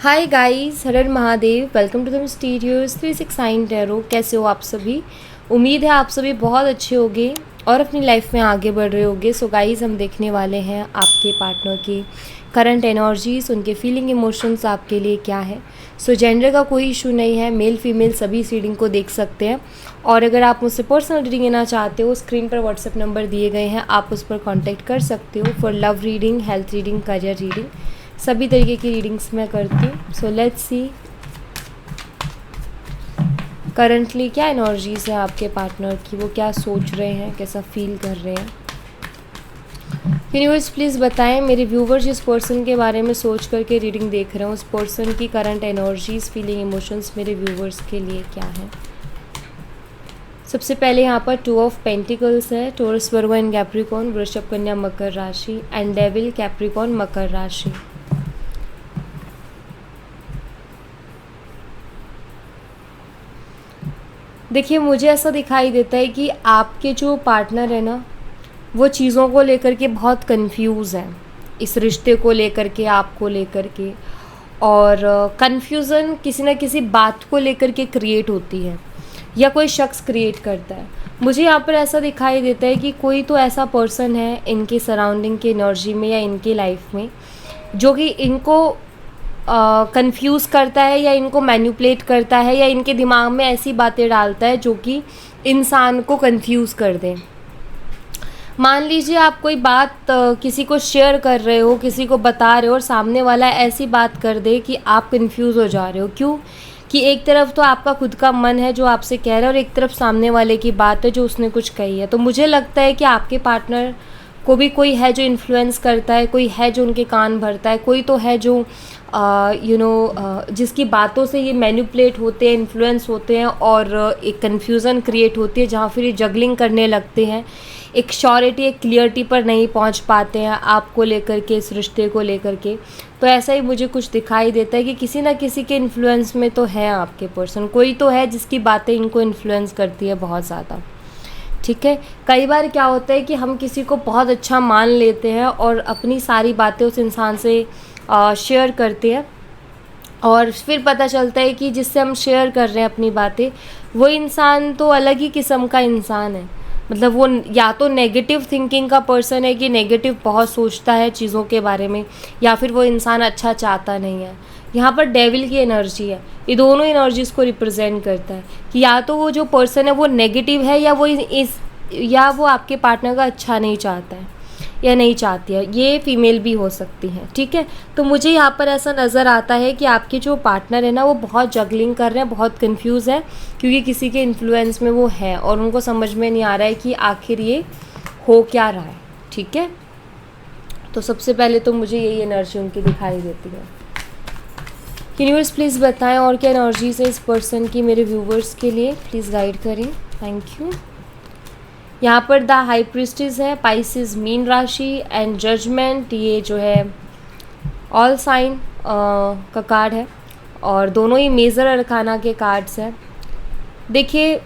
हाय guys, हर हर Mahadev. Welcome to the mysterious 369 tarot. कैसे हो आप सभी? उम्मीद है आप सभी बहुत अच्छे होंगे और अपनी लाइफ में आगे बढ़ रहे होंगे। सो गाइस, हम देखने वाले हैं आपके पार्टनर की करंट एनर्जीज, उनके फीलिंग इमोशंस आपके लिए क्या है। सो जेंडर का कोई इशू नहीं है, मेल फीमेल सभी इस रीडिंग को देख सकते हैं। और अगर आप मुझसे पर्सनल रीडिंग लेना चाहते हो, स्क्रीन पर व्हाट्सएप नंबर दिए गए हैं, आप उस पर कॉन्टैक्ट कर सकते हो for love reading, health reading, career reading, सभी तरीके की रीडिंग्स मैं करती हूँ। सो लेट्स सी करंटली क्या एनर्जीज है आपके पार्टनर की, वो क्या सोच रहे हैं, कैसा फील कर रहे हैं। यूनिवर्स प्लीज़ बताएं मेरे व्यूवर्स जिस पर्सन के बारे में सोच करके रीडिंग देख रहे हैं, उस पर्सन की करंट एनर्जीज, फीलिंग, इमोशंस मेरे व्यूवर्स के लिए क्या है। सबसे पहले यहाँ पर 2 ऑफ पेंटिकल्स है, टॉरस, वर्गो एंड कैप्रिकॉर्न, वृषभ, कन्या, मकर राशि, एंड डेविल, कैप्रिकॉर्न, मकर राशि। देखिए, मुझे ऐसा दिखाई देता है कि आपके जो पार्टनर है ना, वो चीज़ों को लेकर के बहुत कंफ्यूज है, इस रिश्ते को लेकर के, आपको लेकर के। और कंफ्यूजन किसी ना किसी बात को लेकर के क्रिएट होती है या कोई शख्स क्रिएट करता है। मुझे यहाँ पर ऐसा दिखाई देता है कि कोई तो ऐसा पर्सन है इनके सराउंडिंग की एनर्जी में या इनकी लाइफ में, जो कि इनको कंफ्यूज करता है या इनको मैनिपुलेट करता है या इनके दिमाग में ऐसी बातें डालता है जो कि इंसान को कंफ्यूज कर दें। मान लीजिए आप कोई बात किसी को शेयर कर रहे हो, किसी को बता रहे हो, और सामने वाला ऐसी बात कर दे कि आप कंफ्यूज हो जा रहे हो। क्यों? कि एक तरफ तो आपका खुद का मन है जो आपसे कह रहा है और एक तरफ सामने वाले की बात है जो उसने कुछ कही है। तो मुझे लगता है कि आपके पार्टनर को भी कोई है जो इन्फ्लुएंस करता है, कोई है जो उनके कान भरता है, कोई तो है जो जिसकी बातों से ये मैनिपुलेट होते हैं, इन्फ्लुएंस होते हैं और एक कन्फ्यूज़न क्रिएट होती है, जहाँ फिर ये जगलिंग करने लगते हैं, एक श्योरिटी, एक क्लियरिटी पर नहीं पहुंच पाते हैं आपको लेकर के, इस रिश्ते को लेकर के। तो ऐसा ही मुझे कुछ दिखाई देता है कि किसी ना किसी के इन्फ्लुएंस में तो है आपके पर्सन, कोई तो है जिसकी बातें इनको इन्फ्लुएंस करती है बहुत ज़्यादा। ठीक है, कई बार क्या होता है कि हम किसी को बहुत अच्छा मान लेते हैं और अपनी सारी बातें उस इंसान से शेयर करते हैं, और फिर पता चलता है कि जिससे हम शेयर कर रहे हैं अपनी बातें, वो इंसान तो अलग ही किस्म का इंसान है। मतलब वो या तो नेगेटिव थिंकिंग का पर्सन है कि नेगेटिव बहुत सोचता है चीज़ों के बारे में, या फिर वो इंसान अच्छा चाहता नहीं है। यहाँ पर डेविल की एनर्जी है, ये दोनों एनर्जीज़ को रिप्रेजेंट करता है कि या तो वो जो पर्सन है वो नेगेटिव है, या वो आपके पार्टनर का अच्छा नहीं चाहता है या नहीं चाहती है। ये फीमेल भी हो सकती हैं। ठीक है, तो मुझे यहाँ पर ऐसा नज़र आता है कि आपके जो पार्टनर है ना, वो बहुत जगलिंग कर रहे हैं, बहुत कंफ्यूज है, क्योंकि किसी के इन्फ्लुएंस में वो है और उनको समझ में नहीं आ रहा है कि आखिर ये हो क्या रहा है। ठीक है, तो सबसे पहले तो मुझे यही एनर्जी उनकी दिखाई देती है। यूनिवर्स प्लीज़ बताएं और क्या एनर्जीज है इस पर्सन की मेरे व्यूवर्स के लिए, प्लीज़ गाइड करें। Thank you. यहाँ पर द हाई प्रिस्टेस है, पाइसेस मीन राशि, एंड जजमेंट, ये जो है ऑल साइन का कार्ड है, और दोनों ही मेजर अरकाना के कार्ड्स हैं। देखिए,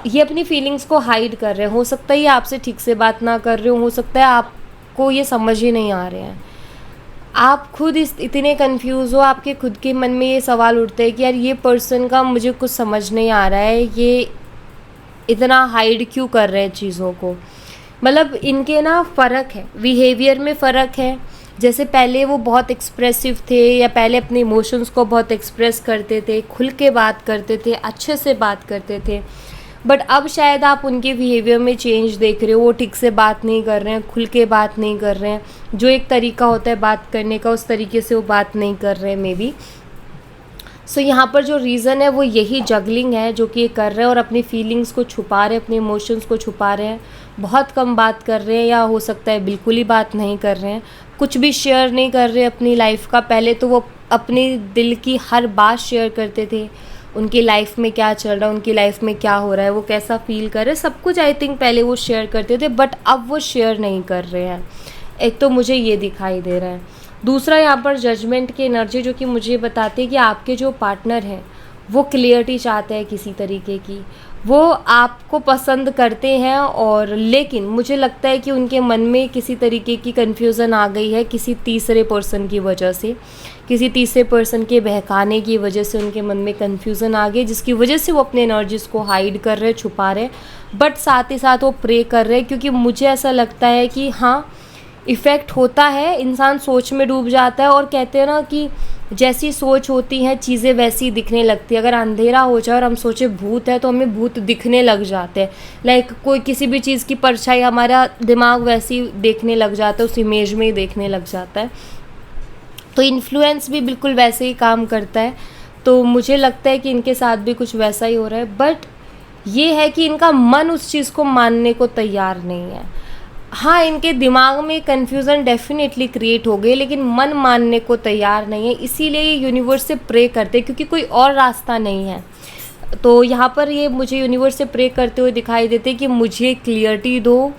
ये अपनी फीलिंग्स को हाइड कर रहे हैं। हो सकता है ये आपसे ठीक से बात ना कर रहे हो सकता है आपको ये समझ ही नहीं आ रहे हैं, आप खुद इतने कंफ्यूज हो, आपके खुद के मन में ये सवाल उठते हैं कि यार ये पर्सन का मुझे कुछ समझ नहीं आ रहा है, ये इतना हाइड क्यों कर रहे हैं चीज़ों को। मतलब इनके ना फ़र्क है, बिहेवियर में फ़र्क है। जैसे पहले वो बहुत एक्सप्रेसिव थे, या पहले अपने इमोशंस को बहुत एक्सप्रेस करते थे, खुल के बात करते थे, अच्छे से बात करते थे, बट अब शायद आप उनके बिहेवियर में चेंज देख रहे हो। वो ठीक से बात नहीं कर रहे हैं, खुल के बात नहीं कर रहे हैं, जो एक तरीका होता है बात करने का उस तरीके से वो बात नहीं कर रहे हैं मे बी। सो यहाँ पर जो रीज़न है वो यही जगलिंग है जो कि ये कर रहे हैं, और अपनी फीलिंग्स को छुपा रहे हैं, अपने इमोशंस को छुपा रहे हैं, बहुत कम बात कर रहे हैं, या हो सकता है बिल्कुल ही बात नहीं कर रहे हैं, कुछ भी शेयर नहीं कर रहे अपनी लाइफ का। पहले तो वो अपनी दिल की हर बात शेयर करते थे, उनकी लाइफ में क्या चल रहा है, उनकी लाइफ में क्या हो रहा है, वो कैसा फील कर रहे हैं, सब कुछ आई थिंक पहले वो शेयर करते थे, बट अब वो शेयर नहीं कर रहे हैं। एक तो मुझे ये दिखाई दे रहा है। दूसरा, यहाँ पर जजमेंट की एनर्जी जो कि मुझे बताती है कि आपके जो पार्टनर हैं वो क्लियरिटी चाहते हैं किसी तरीके की, वो आपको पसंद करते हैं, और लेकिन मुझे लगता है कि उनके मन में किसी तरीके की कन्फ्यूज़न आ गई है किसी तीसरे पर्सन की वजह से, किसी तीसरे पर्सन के बहकाने की वजह से उनके मन में कन्फ्यूज़न आ गई, जिसकी वजह से वो अपने एनर्जीज़ को हाइड कर रहे, छुपा रहे, बट साथ ही साथ वो प्रे कर रहे, क्योंकि मुझे ऐसा लगता है कि हाँ, इफ़ेक्ट होता है, इंसान सोच में डूब जाता है, और कहते हैं ना कि जैसी सोच होती है चीज़ें वैसी दिखने लगती है। अगर अंधेरा हो जाए और हम सोचे भूत है तो हमें भूत दिखने लग जाते हैं, लाइक कोई किसी भी चीज़ की परछाई, हमारा दिमाग वैसी देखने लग जाता है, उस इमेज में ही देखने लग जाता है। तो इन्फ्लुएंस भी बिल्कुल वैसे ही काम करता है। तो मुझे लगता है कि इनके साथ भी कुछ वैसा ही हो रहा है, बट ये है कि इनका मन उस चीज़ को मानने को तैयार नहीं है। हाँ, इनके दिमाग में कन्फ्यूज़न डेफिनेटली क्रिएट हो गई, लेकिन मन मानने को तैयार नहीं है, इसीलिए ये यूनिवर्स से प्रे करते हैं, क्योंकि कोई और रास्ता नहीं है। तो यहाँ पर ये मुझे यूनिवर्स से प्रे करते हुए दिखाई देते कि मुझे क्लियरिटी दो,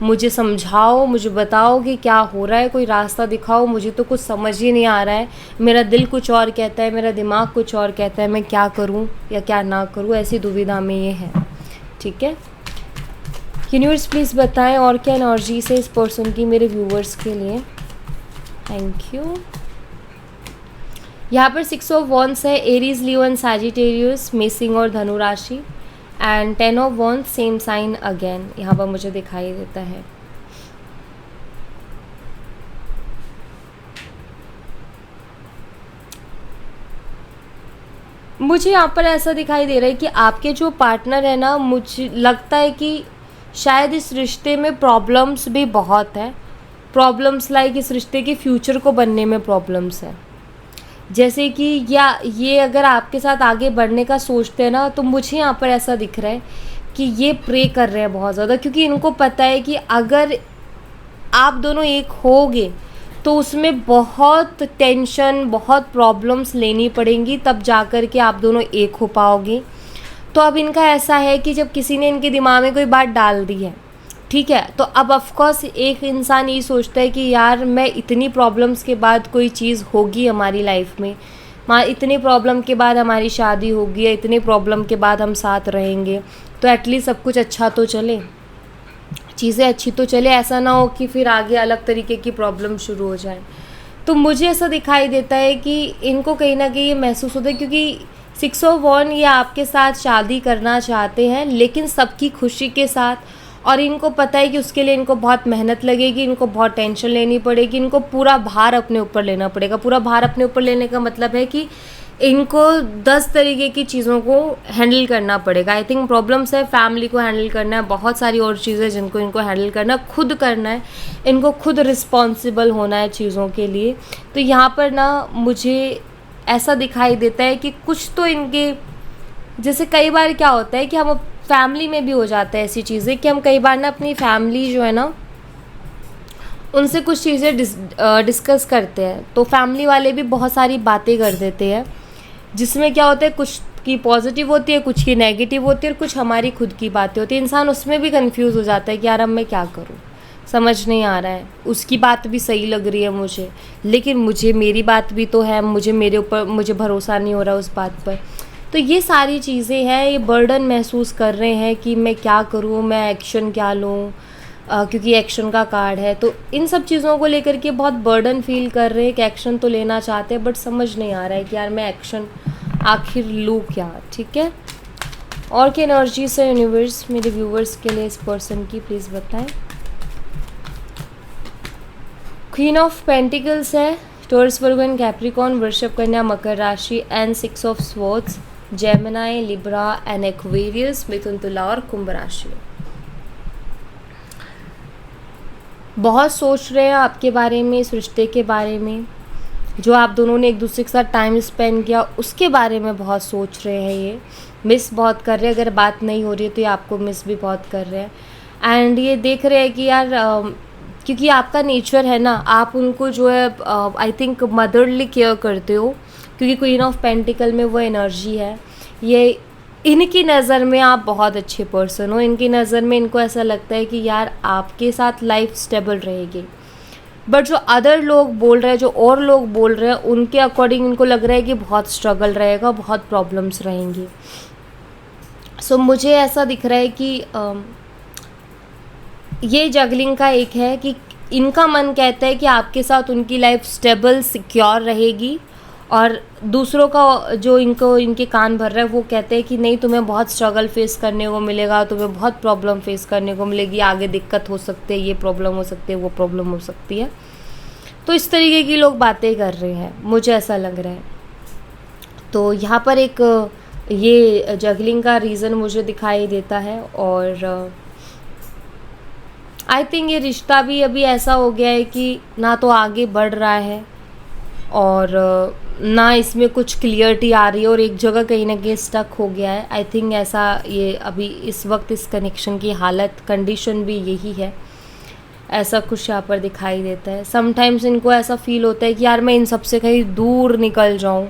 मुझे समझाओ, मुझे बताओ कि क्या हो रहा है, कोई रास्ता दिखाओ, मुझे तो कुछ समझ ही नहीं आ रहा है, मेरा दिल कुछ और कहता है, मेरा दिमाग कुछ और कहता है, मैं क्या करूँ या क्या ना करूँ, ऐसी दुविधा में ये है। ठीक है, यूनिवर्स प्लीज़ बताएं और क्या एनर्जी से इस पर्सन की मेरे व्यूवर्स के लिए। Thank you. यहाँ पर 6 ऑफ वॉन्ड्स है, एरीज, लियो एंड सैजिटेरियस, मेसिंग और धनु राशि, and 10 of wands, same sign again यहाँ पर मुझे दिखाई देता है। मुझे यहाँ पर ऐसा दिखाई दे रहा है कि आपके जो पार्टनर है ना, मुझे लगता है कि शायद इस रिश्ते में प्रॉब्लम्स भी बहुत है, प्रॉब्लम्स लाइक इस रिश्ते के फ्यूचर को बनने में प्रॉब्लम्स है। जैसे कि या ये अगर आपके साथ आगे बढ़ने का सोचते हैं ना, तो मुझे यहाँ पर ऐसा दिख रहा है कि ये प्रे कर रहे हैं बहुत ज़्यादा, क्योंकि इनको पता है कि अगर आप दोनों एक होगे तो उसमें बहुत टेंशन, बहुत प्रॉब्लम्स लेनी पड़ेंगी, तब जा कर के आप दोनों एक हो पाओगे। तो अब इनका ऐसा है कि जब किसी ने इनके दिमाग में कोई बात डाल दी है, ठीक है, तो अब ऑफकोर्स एक इंसान ये सोचता है कि यार मैं इतनी प्रॉब्लम्स के बाद कोई चीज़ होगी हमारी लाइफ में, इतनी प्रॉब्लम के बाद हमारी शादी होगी, या इतनी प्रॉब्लम के बाद हम साथ रहेंगे, तो एटलीस्ट सब कुछ अच्छा तो चले, चीज़ें अच्छी तो चले, ऐसा ना हो कि फिर आगे अलग तरीके की प्रॉब्लम शुरू हो जाए। तो मुझे ऐसा दिखाई देता है कि इनको कहीं ना कहीं ये महसूस होता है, क्योंकि 6 ऑफ वॉन्ड ये आपके साथ शादी करना चाहते हैं, लेकिन सबकी खुशी के साथ, और इनको पता है कि उसके लिए इनको बहुत मेहनत लगेगी, इनको बहुत टेंशन लेनी पड़ेगी, इनको पूरा भार अपने ऊपर लेना पड़ेगा। पूरा भार अपने ऊपर लेने का मतलब है कि इनको 10 तरीके की चीज़ों को हैंडल करना पड़ेगा। आई थिंक प्रॉब्लम्स है, फैमिली को हैंडल करना है, बहुत सारी और चीज़ें जिनको इनको हैंडल करना, खुद करना है, इनको खुद रिस्पॉन्सिबल होना है चीज़ों के लिए। तो यहाँ पर ना मुझे ऐसा दिखाई देता है कि कुछ तो इनके, जैसे कई बार क्या होता है कि हम फैमिली में भी हो जाता है ऐसी चीज़ें कि हम कई बार ना अपनी फैमिली जो है ना, उनसे कुछ चीज़ें डिस्कस करते हैं, तो फैमिली वाले भी बहुत सारी बातें कर देते हैं, जिसमें क्या होता है कुछ की पॉजिटिव होती है, कुछ की नेगेटिव होती है, और कुछ हमारी खुद की बातें होती है। इंसान उसमें भी कंफ्यूज हो जाता है कि यार अब मैं क्या करूँ, समझ नहीं आ रहा है, उसकी बात भी सही लग रही है मुझे, लेकिन मुझे मेरी बात भी तो है, मेरे ऊपर मुझे भरोसा नहीं हो रहा उस बात पर। तो ये सारी चीज़ें हैं, ये बर्डन महसूस कर रहे हैं कि मैं क्या करूँ, मैं एक्शन क्या लूँ, क्योंकि एक्शन का कार्ड है। तो इन सब चीज़ों को लेकर के बहुत बर्डन फील कर रहे हैं कि एक्शन तो लेना चाहते हैं, बट समझ नहीं आ रहा है कि यार मैं एक्शन आखिर लूँ क्या। ठीक है, और क्या एनर्जी से यूनिवर्स मेरे व्यूवर्स के लिए इस पर्सन की प्लीज़ बताएं। क्वीन ऑफ पेंटिकल्स है, टॉरस, वर्गो एंड कैप्रिकॉर्न, वृषभ, कन्या, मकर राशि, and 6 of swords, Gemini, Libra and Aquarius, मिथुन, तुला और कुंभ राशि। बहुत सोच रहे हैं आपके बारे में, इस रिश्ते के बारे में, जो आप दोनों ने एक दूसरे के साथ टाइम स्पेंड किया उसके बारे में बहुत सोच रहे हैं। ये मिस बहुत कर रहे हैं, अगर बात नहीं हो रही है तो ये आपको मिस भी बहुत कर रहे हैं। एंड ये देख रहे हैं कि यार क्योंकि आपका नेचर है ना, आप उनको जो है आई थिंक मदरली केयर करते हो, क्योंकि क्वीन ऑफ पेंटिकल में वो एनर्जी है। ये इनकी नज़र में आप बहुत अच्छे पर्सन हो, इनकी नज़र में इनको ऐसा लगता है कि यार आपके साथ लाइफ स्टेबल रहेगी, बट जो अदर लोग बोल रहे हैं, जो और लोग बोल रहे हैं, उनके अकॉर्डिंग इनको लग रहा है कि बहुत स्ट्रगल रहेगा, बहुत प्रॉब्लम्स रहेंगी। सो मुझे ऐसा दिख रहा है कि ये जगलिंग का एक है कि इनका मन कहता है कि आपके साथ उनकी लाइफ स्टेबल सिक्योर रहेगी, और दूसरों का जो इनको इनके कान भर रहा है वो कहते हैं कि नहीं, तुम्हें बहुत स्ट्रगल फेस करने को मिलेगा, तुम्हें बहुत प्रॉब्लम फेस करने को मिलेगी, आगे दिक्कत हो सकती है, ये प्रॉब्लम हो सकती है, वो प्रॉब्लम हो सकती है। तो इस तरीके की लोग बातें कर रहे हैं, मुझे ऐसा लग रहा है। तो यहाँ पर एक ये जगलिंग का रीज़न मुझे दिखाई देता है। और आई थिंक ये रिश्ता भी अभी ऐसा हो गया है कि ना तो आगे बढ़ रहा है और ना इसमें कुछ क्लियरिटी आ रही है, और एक जगह कहीं ना कहीं स्टक हो गया है। आई थिंक ऐसा ये अभी इस वक्त इस कनेक्शन की हालत, कंडीशन भी यही है, ऐसा कुछ यहाँ पर दिखाई देता है। समटाइम्स इनको ऐसा फील होता है कि यार मैं इन सब से कहीं दूर निकल जाऊँ,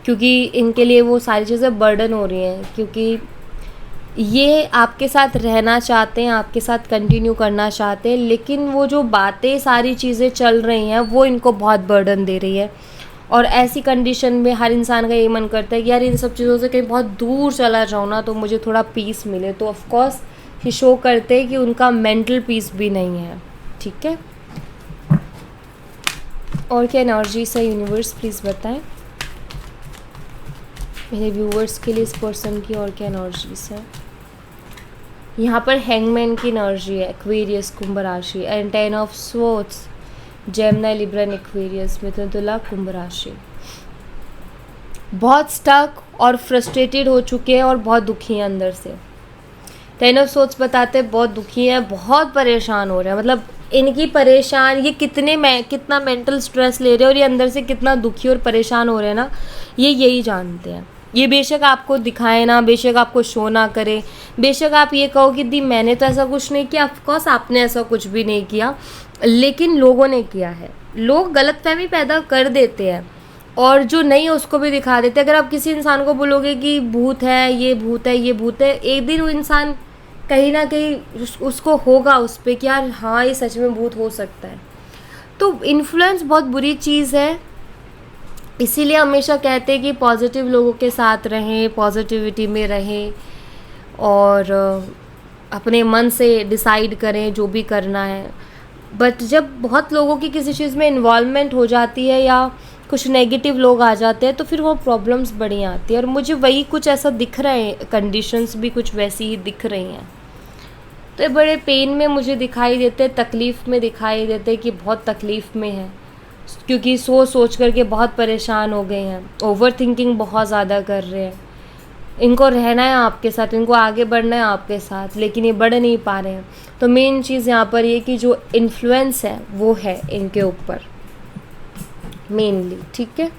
क्योंकि इनके लिए वो सारी चीज़ें बर्डन हो रही हैं, क्योंकि ये आपके साथ रहना चाहते हैं, आपके साथ कंटिन्यू करना चाहते हैं, लेकिन वो जो बातें सारी चीज़ें चल रही हैं वो इनको बहुत बर्डन दे रही है। और ऐसी कंडीशन में हर इंसान का ये मन करता है कि यार इन सब चीज़ों से कहीं बहुत दूर चला जाऊँ ना, तो मुझे थोड़ा पीस मिले। तो ऑफ कोर्स ये शो करते हैं कि उनका मेंटल पीस भी नहीं है। ठीक है, और क्या एनर्जी से यूनिवर्स प्लीज़ बताएं मेरे व्यूवर्स के लिए इस पर्सन की, और क्या एनर्जीज है। यहाँ पर हैंगमैन की एनर्जी है, एक्वेरियस कुंभ राशि, and 10 of swords, Gemini Libra Aquarius, मिथुन तुला कुंभ राशि। बहुत स्टक और फ्रस्ट्रेटेड हो चुके हैं और बहुत दुखी हैं अंदर से। 10 ऑफ स्वॉर्ड्स बताते हैं बहुत दुखी हैं, बहुत परेशान हो रहे हैं। मतलब इनकी परेशान, ये कितना मेंटल स्ट्रेस ले रहे हैं और ये अंदर से कितना दुखी और परेशान हो रहे हैं ना, ये यही जानते हैं। ये बेशक आपको दिखाए ना, बेशक आपको शो ना करे, बेशक आप ये कहो कि दी मैंने तो ऐसा कुछ नहीं किया, ऑफकोर्स आपने ऐसा कुछ भी नहीं किया, लेकिन लोगों ने किया है। लोग गलतफहमी पैदा कर देते हैं और जो नहीं है उसको भी दिखा देते हैं। अगर आप किसी इंसान को बोलोगे कि भूत है, ये भूत है, ये भूत है, एक दिन वो इंसान कहीं ना कहीं उसको होगा उस पर कि यार हाँ ये सच में भूत हो सकता है। तो इन्फ्लुएंस बहुत बुरी चीज़ है, इसीलिए हमेशा कहते हैं कि पॉजिटिव लोगों के साथ रहें, पॉजिटिविटी में रहें और अपने मन से डिसाइड करें जो भी करना है। बट जब बहुत लोगों की किसी चीज़ में इन्वॉल्वमेंट हो जाती है या कुछ नेगेटिव लोग आ जाते हैं तो फिर वो प्रॉब्लम्स बड़ी आती है, और मुझे वही कुछ ऐसा दिख रहा है, कंडीशंस भी कुछ वैसी ही दिख रही हैं। तो ये बड़े पेन में मुझे दिखाई देते हैं, तकलीफ़ में दिखाई देते हैं कि बहुत तकलीफ़ में है, क्योंकि सोच करके बहुत परेशान हो गए हैं, ओवर थिंकिंग बहुत ज़्यादा कर रहे हैं। इनको रहना है आपके साथ, इनको आगे बढ़ना है आपके साथ, लेकिन ये बढ़ नहीं पा रहे हैं। तो मेन चीज़ यहाँ पर ये कि जो इन्फ्लुएंस है वो है इनके ऊपर मेनली। ठीक है,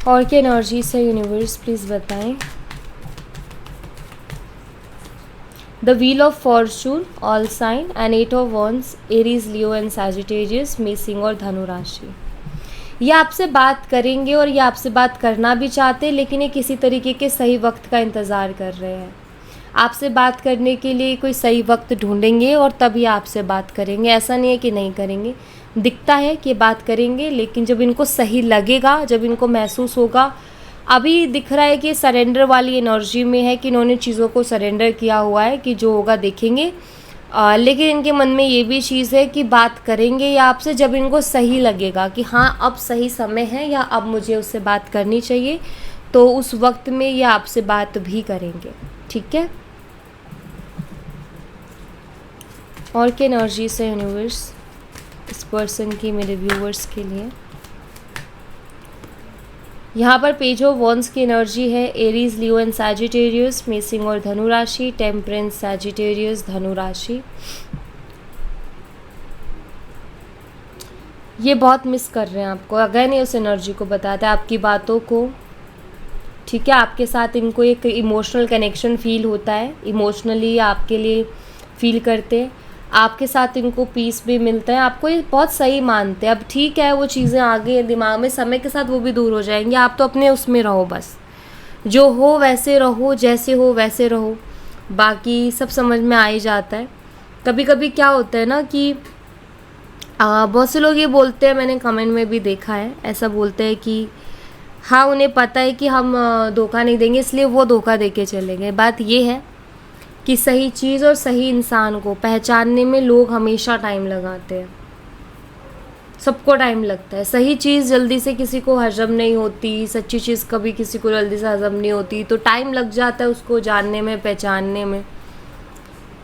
और क्या एनर्जी से यूनिवर्स प्लीज़ बताएं। The wheel of fortune, all sign, and 8 of wands, Aries, Leo and Sagittarius, मेषिंग और धनु राशि। ये आपसे बात करेंगे और ये आपसे बात करना भी चाहते हैं, लेकिन ये किसी तरीके के सही वक्त का इंतज़ार कर रहे हैं। आपसे बात करने के लिए कोई सही वक्त ढूंढेंगे और तभी आपसे बात करेंगे। ऐसा नहीं है कि नहीं करेंगे, दिखता है कि बात करेंगे, लेकिन जब इनको सही लगेगा, जब इनको महसूस होगा। अभी दिख रहा है कि सरेंडर वाली एनर्जी में है कि इन्होंने चीज़ों को सरेंडर किया हुआ है कि जो होगा देखेंगे। लेकिन इनके मन में ये भी चीज़ है कि बात करेंगे या आपसे जब इनको सही लगेगा कि हाँ अब सही समय है या अब मुझे उससे बात करनी चाहिए, तो उस वक्त में ये आपसे बात भी करेंगे। ठीक है, और क्या एनर्जी से यूनिवर्स इस पर्सन की मेरे व्यूवर्स के लिए। यहाँ पर पेज ऑफ वॉन्ड्स की एनर्जी है, एरीज, लियो एंड सैजिटेरियस, मेषिंग और धनु राशि, टेम्परेंस, सैजिटेरियस, धनु राशि। ये बहुत मिस कर रहे हैं आपको, अगर नहीं उस एनर्जी को बताते आपकी बातों को। ठीक है, आपके साथ इनको एक इमोशनल कनेक्शन फील होता है, इमोशनली आपके लिए फील करते हैं, आपके साथ इनको पीस भी मिलता है, आपको ये बहुत सही मानते हैं। अब ठीक है, वो चीज़ें आ गई दिमाग में, समय के साथ वो भी दूर हो जाएंगी। आप तो अपने उसमें रहो, बस जो हो वैसे रहो, जैसे हो वैसे रहो, बाकी सब समझ में आ ही जाता है। कभी कभी क्या होता है ना कि बहुत से लोग ये बोलते हैं, मैंने कमेंट में भी देखा है, ऐसा बोलते हैं कि हाँ उन्हें पता है कि हम धोखा नहीं देंगे इसलिए वो धोखा दे के चले गए। बात ये है कि सही चीज़ और सही इंसान को पहचानने में लोग हमेशा टाइम लगाते हैं, सबको टाइम लगता है। सही चीज़ जल्दी से किसी को हजम नहीं होती, सच्ची चीज़ कभी किसी को जल्दी से हजम नहीं होती, तो टाइम लग जाता है उसको जानने में, पहचानने में।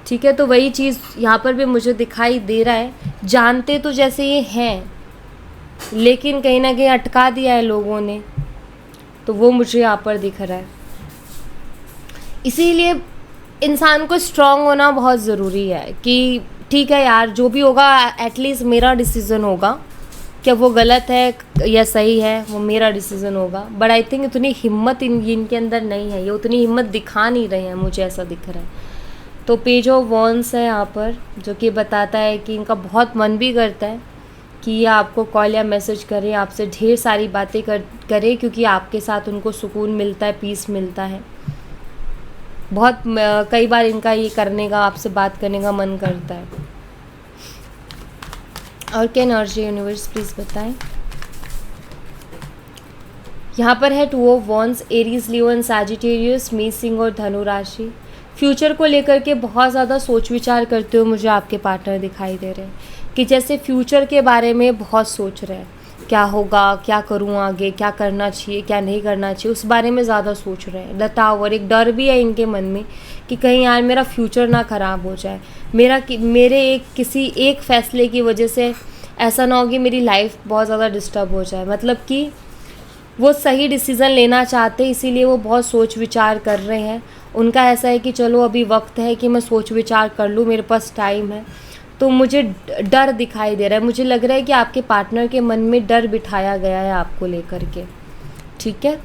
ठीक है, तो वही चीज़ यहाँ पर भी मुझे दिखाई दे रहा है। जानते तो जैसे ये हैं, लेकिन कहीं ना कहीं अटका दिया है लोगों ने, तो वो मुझे यहाँ पर दिख रहा है। इसीलिए इंसान को स्ट्रांग होना बहुत ज़रूरी है कि ठीक है यार, जो भी होगा एटलीस्ट मेरा डिसीज़न होगा, क्या वो गलत है या सही है वो मेरा डिसीज़न होगा। बट आई थिंक इतनी हिम्मत इनके अंदर नहीं है, ये उतनी हिम्मत दिखा नहीं रहे हैं, मुझे ऐसा दिख रहा है। तो पेज ऑफ वॉन्ड्स है यहाँ पर, जो कि बताता है कि इनका बहुत मन भी करता है कि ये आपको कॉल या मैसेज करें, आपसे ढेर सारी बातें करें, क्योंकि आपके साथ उनको सुकून मिलता है, पीस मिलता है। बहुत कई बार इनका ये करने का, आपसे बात करने का मन करता है। और क्या एनर्जी यूनिवर्स प्लीज़ बताएं। यहाँ पर है two of wands, Aries, Leo and Sagittarius, मेष, सिंह और धनु राशि। फ्यूचर को लेकर के बहुत ज़्यादा सोच विचार करते हुए मुझे आपके पार्टनर दिखाई दे रहे हैं, कि जैसे फ्यूचर के बारे में बहुत सोच रहे हैं, क्या होगा, क्या करूँ आगे, क्या करना चाहिए, क्या नहीं करना चाहिए, उस बारे में ज़्यादा सोच रहे हैं। द टावर, एक डर भी है इनके मन में कि कहीं यार मेरा फ्यूचर ना ख़राब हो जाए, मेरे किसी एक फ़ैसले की वजह से ऐसा ना हो कि मेरी लाइफ बहुत ज़्यादा डिस्टर्ब हो जाए। मतलब कि वो सही डिसीज़न लेना चाहते हैं, इसीलिए वो बहुत सोच विचार कर रहे हैं। उनका ऐसा है कि चलो अभी वक्त है कि मैं सोच विचार कर लूँ, मेरे पास टाइम है। तो मुझे डर दिखाई दे रहा है, मुझे लग रहा है कि आपके पार्टनर के मन में डर बिठाया गया है आपको लेकर के। ठीक है,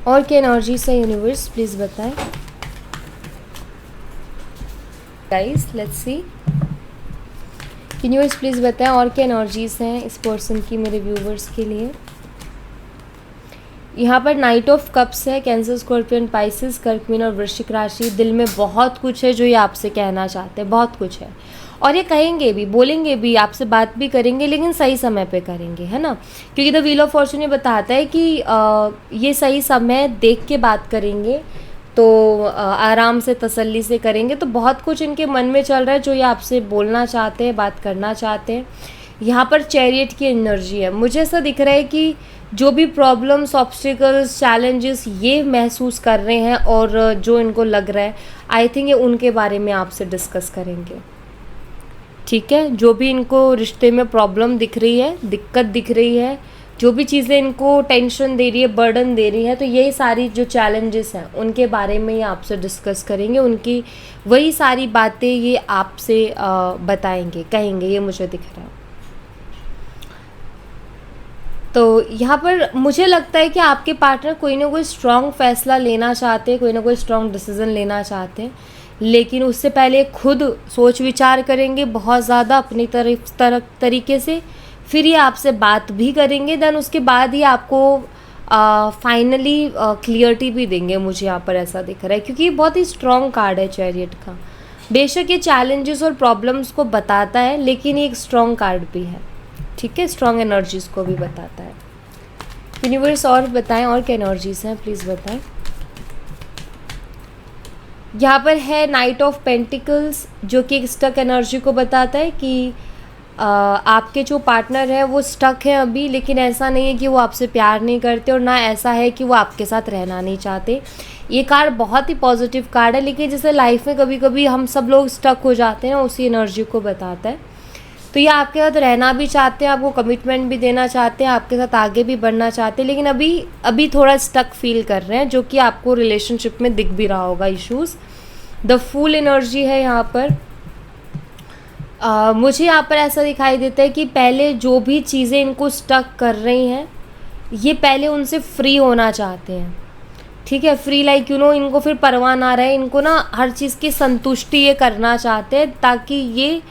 और क्या एनर्जी से यूनिवर्स प्लीज़ बताएं। Guys let's see, universe please बताएं और क्या एनर्जीज हैं इस पर्सन की मेरे व्यूवर्स के लिए। यहाँ पर नाइट ऑफ कप्स है, कैंसर, स्कॉर्पियन, पाइसेस, कर्क, मीन और वृश्चिक राशि। दिल में बहुत कुछ है जो ये आपसे कहना चाहते हैं, बहुत कुछ है, और ये कहेंगे भी, बोलेंगे भी, आपसे बात भी करेंगे, लेकिन सही समय पे करेंगे, है ना। क्योंकि द व्हील ऑफ फॉर्चून ये बताता है कि ये सही समय देख के बात करेंगे, तो आराम से तसल्ली से करेंगे। तो बहुत कुछ इनके मन में चल रहा है जो ये आपसे बोलना चाहते हैं, बात करना चाहते हैं। यहाँ पर चैरियट की एनर्जी है, मुझे ऐसा दिख रहा है कि जो भी प्रॉब्लम्स, ऑब्स्टिकल्स, चैलेंजेस ये महसूस कर रहे हैं और जो इनको लग रहा है, आई थिंक ये उनके बारे में आपसे डिस्कस करेंगे। ठीक है, जो भी इनको रिश्ते में प्रॉब्लम दिख रही है, दिक्कत दिख रही है, जो भी चीज़ें इनको टेंशन दे रही है, बर्डन दे रही है, तो यही सारी जो चैलेंजेस हैं उनके बारे में ये आपसे डिस्कस करेंगे। उनकी वही सारी बातें ये आपसे बताएंगे, कहेंगे, ये मुझे दिख रहा है। तो यहाँ पर मुझे लगता है कि आपके पार्टनर कोई ना कोई स्ट्रॉन्ग फैसला लेना चाहते हैं, कोई ना कोई स्ट्रॉन्ग डिसीजन लेना चाहते हैं, लेकिन उससे पहले खुद सोच विचार करेंगे बहुत ज़्यादा अपनी तरीके से, फिर ये आपसे बात भी करेंगे। देन उसके बाद ही आपको फाइनली क्लियरिटी भी देंगे, मुझे यहाँ पर ऐसा दिख रहा है, क्योंकि ये बहुत ही स्ट्रॉन्ग कार्ड है चैरियट का। बेशक ये चैलेंजेस और प्रॉब्लम्स को बताता है, लेकिन ये एक स्ट्रॉन्ग कार्ड भी है। ठीक है, स्ट्रॉन्ग एनर्जीज़ को भी बताता है। यूनिवर्स और बताएं और क्या एनर्जीज़ हैं प्लीज़ बताएं। यहाँ पर है नाइट ऑफ पेंटिकल्स, जो कि एक स्टक एनर्जी को बताता है कि आपके जो पार्टनर है वो स्टक है अभी, लेकिन ऐसा नहीं है कि वो आपसे प्यार नहीं करते और ना ऐसा है कि वो आपके साथ रहना नहीं चाहते। ये कार्ड बहुत ही पॉजिटिव कार्ड है, लेकिन जैसे लाइफ में कभी कभी हम सब लोग स्टक हो जाते हैं, उसी एनर्जी को बताता है। तो ये आपके साथ रहना भी चाहते हैं, आपको कमिटमेंट भी देना चाहते हैं, आपके साथ आगे भी बढ़ना चाहते हैं, लेकिन अभी थोड़ा स्टक फील कर रहे हैं, जो कि आपको रिलेशनशिप में दिख भी रहा होगा इश्यूज़। द फूल एनर्जी है यहाँ पर। मुझे यहाँ पर ऐसा दिखाई देता है कि पहले जो भी चीज़ें इनको स्टक कर रही हैं, ये पहले उनसे फ्री होना चाहते हैं। ठीक है, फ्री लाइक इनको फिर परवाह ना रहे, इनको ना हर चीज़ की संतुष्टि ये करना चाहते हैं, ताकि ये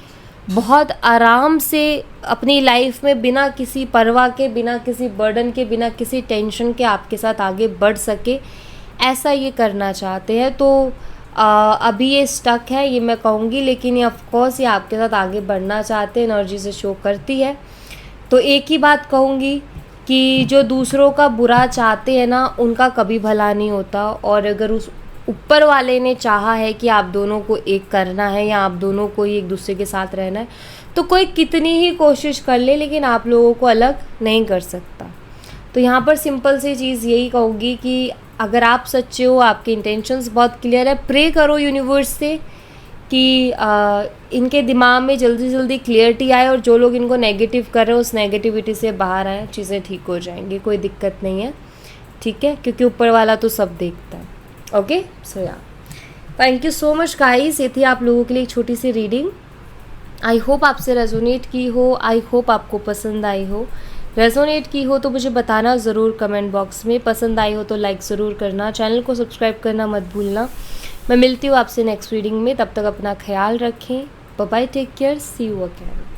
बहुत आराम से अपनी लाइफ में बिना किसी परवाह के, बिना किसी बर्डन के, बिना किसी टेंशन के आपके साथ आगे बढ़ सके, ऐसा ये करना चाहते हैं। तो अभी ये स्टक है, ये मैं कहूँगी, लेकिन ये ऑफकोर्स ये आपके साथ आगे बढ़ना चाहते हैं, एनर्जी से शो करती है। तो एक ही बात कहूँगी कि जो दूसरों का बुरा चाहते हैं ना, उनका कभी भला नहीं होता। और अगर उस ऊपर वाले ने चाहा है कि आप दोनों को एक करना है या आप दोनों को ही एक दूसरे के साथ रहना है, तो कोई कितनी ही कोशिश कर ले, लेकिन आप लोगों को अलग नहीं कर सकता। तो यहाँ पर सिंपल सी चीज़ यही कहूँगी कि अगर आप सच्चे हो, आपके इंटेंशंस बहुत क्लियर है, प्रे करो यूनिवर्स से कि इनके दिमाग में जल्दी जल्दी क्लियरिटी आए, और जो लोग इनको नेगेटिव कर रहे हो उस नेगेटिविटी से बाहर आए, चीज़ें ठीक हो जाएंगी, कोई दिक्कत नहीं है, ठीक है, क्योंकि ऊपर वाला तो सब देखता है। ओके, सो या thank you so much guys, ये थी आप लोगों के लिए एक छोटी सी रीडिंग। आई होप आपसे रेजोनेट की हो, आई होप आपको पसंद आई हो। रेजोनेट की हो तो मुझे बताना ज़रूर कमेंट बॉक्स में, पसंद आई हो तो लाइक ज़रूर करना, चैनल को सब्सक्राइब करना मत भूलना। मैं मिलती हूँ आपसे नेक्स्ट रीडिंग में, तब तक अपना ख्याल रखें। Bye bye, take care, see you again.